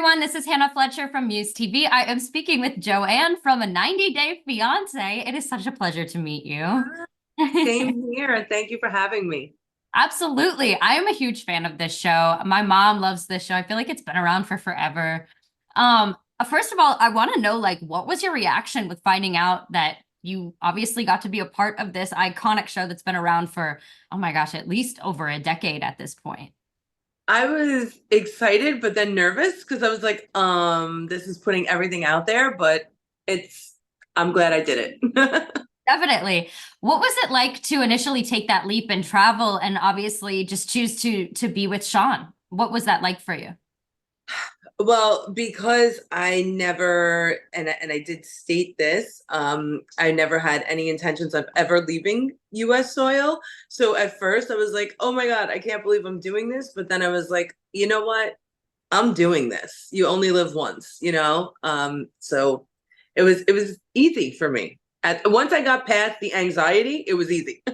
everyone. This is Hannah Fletcher from MUSE TV. I am speaking with Joanne from A 90-Day Fiancé. It is such a pleasure to meet you. Same here, and thank you for having me. Absolutely. I am a huge fan of this show. My mom loves this show. I feel like it's been around for forever. First of all, I want to know, like, what was your reaction with finding out that you obviously got to be a part of this iconic show that's been around for, oh my gosh, at least over a decade at this point? I was excited, but then nervous because I was like, this is putting everything out there, but I'm glad I did it. Definitely. What was it like to initially take that leap and travel and obviously just choose to be with Sean? What was that like for you? Well, because I never, and I did state this, I never had any intentions of ever leaving US soil. So at first I was like, oh my God, I can't believe I'm doing this. But then I was like, you know what? I'm doing this. You only live once, you know? So it was easy for me. Once I got past the anxiety, it was easy.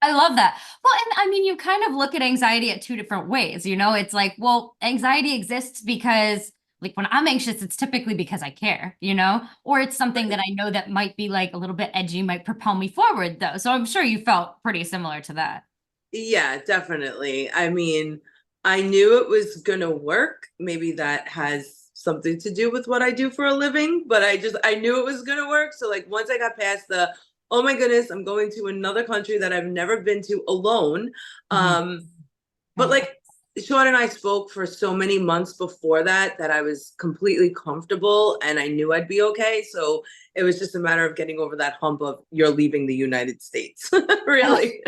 I love that. Well, and I mean, you kind of look at anxiety at two different ways. It's like, well, anxiety exists because, like, when I'm anxious, it's typically because I care, or it's something that I know that might be like a little bit edgy, might propel me forward, though. So I'm sure you felt pretty similar to that. Yeah, definitely. I mean, I knew it was gonna work. Maybe that has something to do with what I do for a living, but I knew it was gonna work. So like once I got past the, oh my goodness, I'm going to another country that I've never been to alone. Mhm. But like Sean and I spoke for so many months before that I was completely comfortable and I knew I'd be okay. So it was just a matter of getting over that hump of you're leaving the United States, really.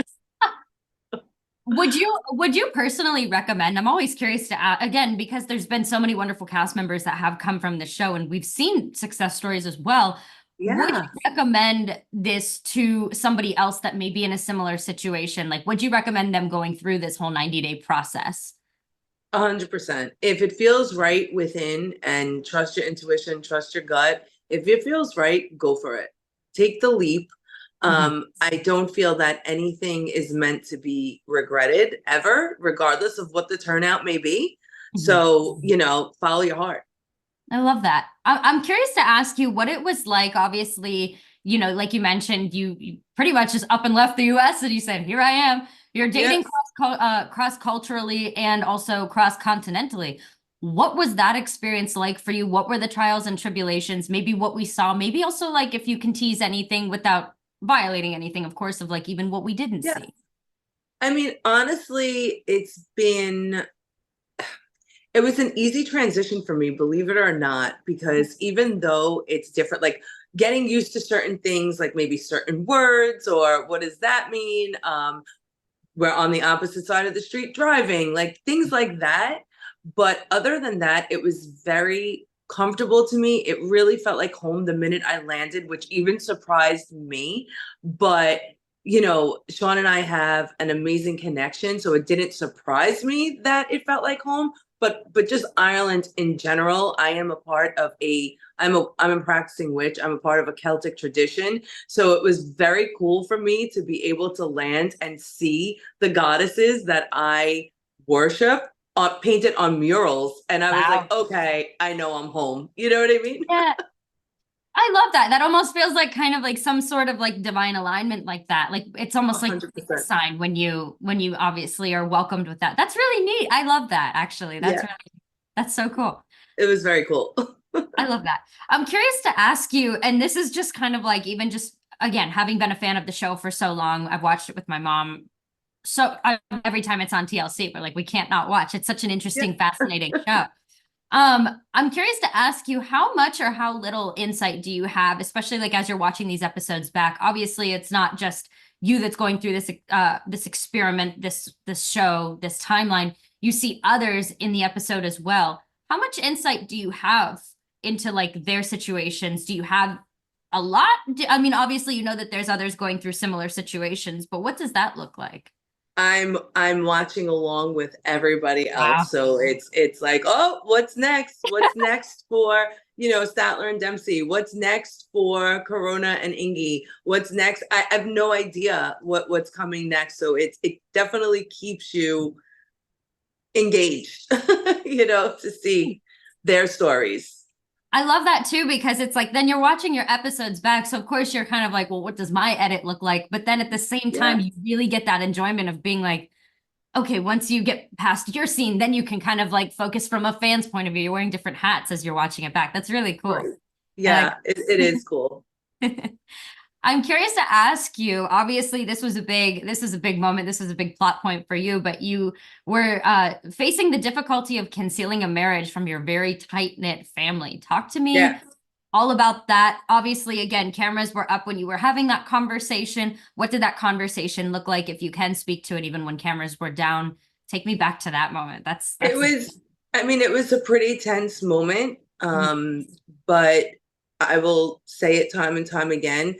Would you personally recommend? I'm always curious to ask, again, because there's been so many wonderful cast members that have come from the show and we've seen success stories as well. Would you Yeah. recommend this to somebody else that may be in a similar situation? Like, would you recommend them going through this whole 90-day process? 100%. If it feels right within and trust your intuition, trust your gut. If it feels right, go for it. Take the leap. Mhm. I don't feel that anything is meant to be regretted ever, regardless of what the turnout may be. Mhm. So, follow your heart. I love that. I'm curious to ask you what it was like. Obviously, like you mentioned, you pretty much just up and left the US and you said, here I am. You're dating Yes. cross-culturally and also cross-continentally. What was that experience like for you? What were the trials and tribulations? Maybe what we saw, maybe also like if you can tease anything without violating anything, of course, of like even what we didn't Yeah. see. I mean, honestly, it was an easy transition for me, believe it or not, because even though it's different, like getting used to certain things, like maybe certain words or what does that mean? We're on the opposite side of the street driving, like things like that. But other than that, it was very comfortable to me. It really felt like home the minute I landed, which even surprised me. But Sean and I have an amazing connection, so it didn't surprise me that it felt like home. But just Ireland in general, I am a part of I'm a practicing witch. I'm a part of a Celtic tradition. So it was very cool for me to be able to land and see the goddesses that I worship painted on murals. And I was Wow. like, okay, I know I'm home. You know what I mean? Yeah, I love that. That almost feels like kind of like some sort of like divine alignment like that. Like it's almost like a 100%. sign when you obviously are welcomed with that. That's really neat. I love that actually. Yeah, That's so cool. it was very cool. I love that. I'm curious to ask you, and this is just kind of like even just again, having been a fan of the show for so long, I've watched it with my mom. Every time it's on TLC, we're like, we can't not watch. It's such an Yeah. interesting, fascinating show. I'm curious to ask you how much or how little insight do you have, especially like as you're watching these episodes back? Obviously, it's not just you that's going through this experiment, this show, this timeline. You see others in the episode as well. How much insight do you have into like their situations? Do you have a lot? I mean, obviously, you know that there's others going through similar situations, but what does that look like? I'm watching along with everybody else. Wow. So it's like, oh, what's next? What's next for, Statler and Dempsey? What's next for Corona and Ingy? What's next? I have no idea what's coming next. So it definitely keeps you engaged, to see their stories. I love that too, because it's like, then you're watching your episodes back. So of course you're kind of like, well, what does my edit look like? But then at the same Yeah. time, you really get that enjoyment of being like, okay, once you get past your scene, then you can kind of like focus from a fan's point of view. You're wearing different hats as you're watching it back. That's really cool. Right. Yeah, it is cool. I'm curious to ask you, obviously this is a big moment. This is a big plot point for you, but you were facing the difficulty of concealing a marriage from your very tight-knit family. Talk to me Yeah. all about that. Obviously, again, cameras were up when you were having that conversation. What did that conversation look like? If you can speak to it, even when cameras were down, take me back to that moment. It was, I mean, it was a pretty tense moment. But I will say it time and time again.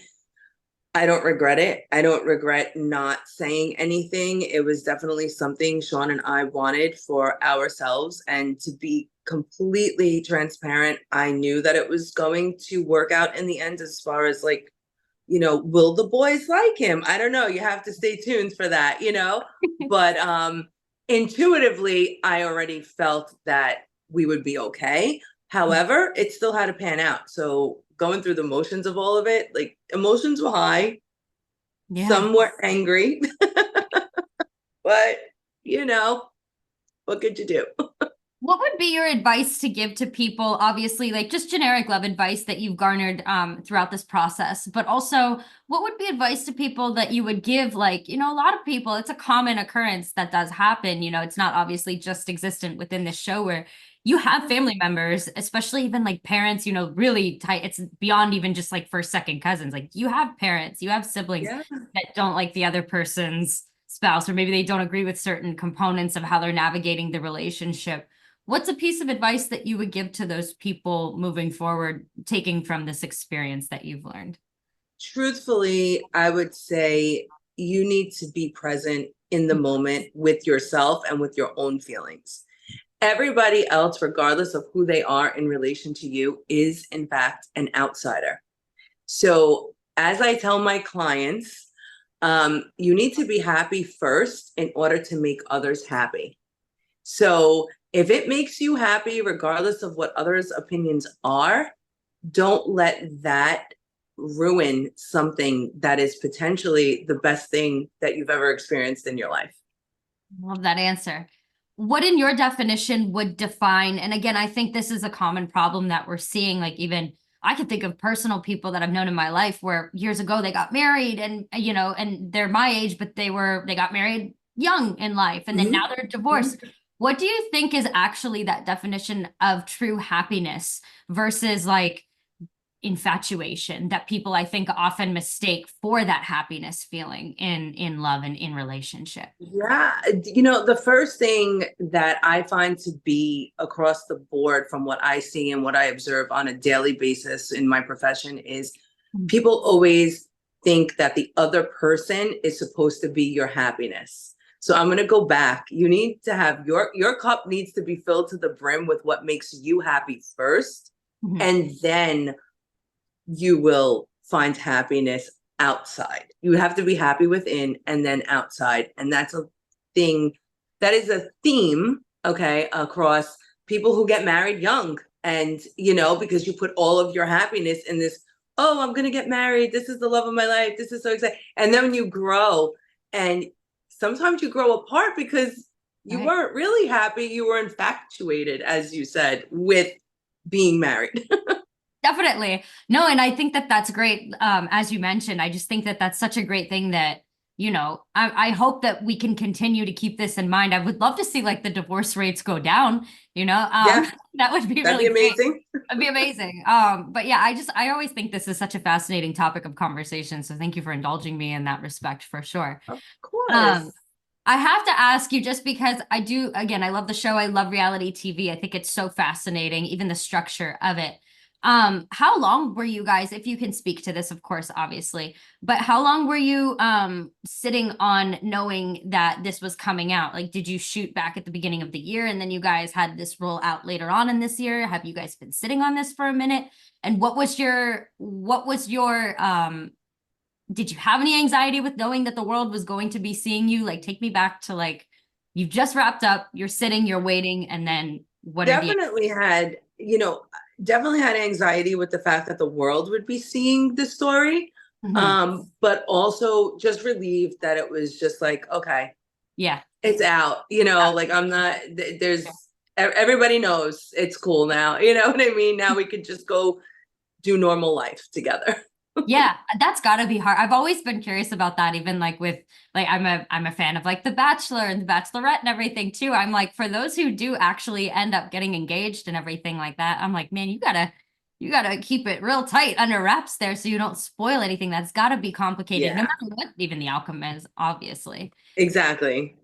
I don't regret it. I don't regret not saying anything. It was definitely something Sean and I wanted for ourselves. And to be completely transparent, I knew that it was going to work out in the end as far as like, will the boys like him? I don't know. You have to stay tuned for that, But intuitively, I already felt that we would be okay. However, it still had to pan out. So going through the motions of all of it, like emotions were high, Yeah. some were angry, but what could you do? What would be your advice to give to people, obviously, like just generic love advice that you've garnered throughout this process, but also what would be advice to people that you would give, like, a lot of people, it's a common occurrence that does happen, it's not obviously just existent within this show where you have family members, especially even like parents, really tight, it's beyond even just like first, second cousins, like you have parents, you have siblings Yeah. that don't like the other person's spouse, or maybe they don't agree with certain components of how they're navigating the relationship. What's a piece of advice that you would give to those people moving forward, taking from this experience that you've learned? Truthfully, I would say you need to be present in the moment with yourself and with your own feelings. Everybody else, regardless of who they are in relation to you, is in fact an outsider. So, as I tell my clients, you need to be happy first in order to make others happy. So, if it makes you happy, regardless of what others' opinions are, don't let that ruin something that is potentially the best thing that you've ever experienced in your life. Love that answer. What in your definition would define, and again, I think this is a common problem that we're seeing, like even I can think of personal people that I've known in my life where years ago they got married and, and they're my age, but they got married young in life and then now they're divorced. What do you think is actually that definition of true happiness versus like infatuation that people I think often mistake for that happiness feeling in love and in relationship? Yeah, the first thing that I find to be across the board from what I see and what I observe on a daily basis in my profession is people always think that the other person is supposed to be your happiness. So I'm going to go back. You need to have your cup needs to be filled to the brim with what makes you happy first, and then you will find happiness outside. You have to be happy within and then outside. And that's a thing that is a theme, okay, across people who get married young. And, because you put all of your happiness in this, oh, I'm going to get married. This is the love of my life. This is so exciting. And then when you grow, and sometimes you grow apart because you weren't really happy. You were infatuated, as you said, with being married. Definitely. No, and I think that that's great. As you mentioned, I just think that that's such a great thing that, I hope that we can continue to keep this in mind. I would love to see like the divorce rates go down, Yeah, that would be that'd really be amazing. great. That'd be amazing. But yeah, I always think this is such a fascinating topic of conversation. So thank you for indulging me in that respect for sure. Of course. Um, I have to ask you just because I do, again, I love the show. I love reality TV. I think it's so fascinating, even the structure of it. How long were you guys, if you can speak to this, of course, obviously, but how long were you sitting on knowing that this was coming out? Like, did you shoot back at the beginning of the year and then you guys had this roll out later on in this year? Have you guys been sitting on this for a minute? And what was your did you have any anxiety with knowing that the world was going to be seeing you? Like, take me back to like, you've just wrapped up, you're sitting, you're waiting, and then what are the... Definitely had you know, definitely had anxiety with the fact that the world would be seeing the story. Mhm. But also just relieved that it was just like, okay, Yeah. it's out, like I'm not, there's, everybody knows it's cool now, you know what I mean? Now we could just go do normal life together. Yeah, that's gotta be hard. I've always been curious about that, even like with like I'm a fan of like The Bachelor and The Bachelorette and everything too. I'm like, for those who do actually end up getting engaged and everything like that, I'm like, man, you gotta keep it real tight under wraps there so you don't spoil anything. That's gotta be complicated, no Yeah, matter what even the outcome is, obviously. exactly.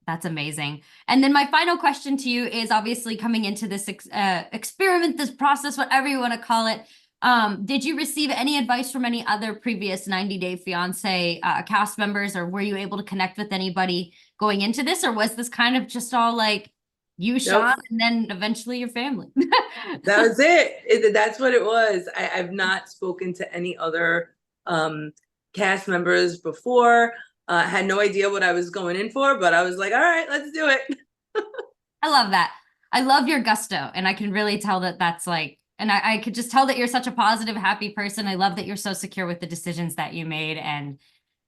That's amazing. And then my final question to you is obviously coming into this experiment, this process, whatever you want to call it. Did you receive any advice from any other previous 90 Day Fiancé cast members, or were you able to connect with anybody going into this, or was this kind of just all like you, Sean, Nope. and then eventually your family? That was that's what it was. I've not spoken to any other um, cast members before. Had no idea what I was going in for, but I was like, all right, let's do it. I love that. I love your gusto, and I can really tell that that's like, and I could just tell that you're such a positive, happy person. I love that you're so secure with the decisions that you made, and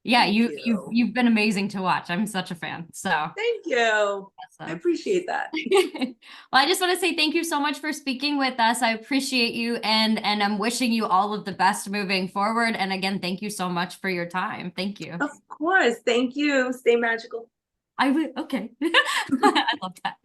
yeah, Thank you've you. you've been amazing to watch. I'm such a fan. So Thank you. I awesome. appreciate that. Well, I just want to say thank you so much for speaking with us. I appreciate you, and I'm wishing you all of the best moving forward. And again, thank you so much for your time. Thank you. Of course. Thank you. Stay magical. I will. Okay. I love that.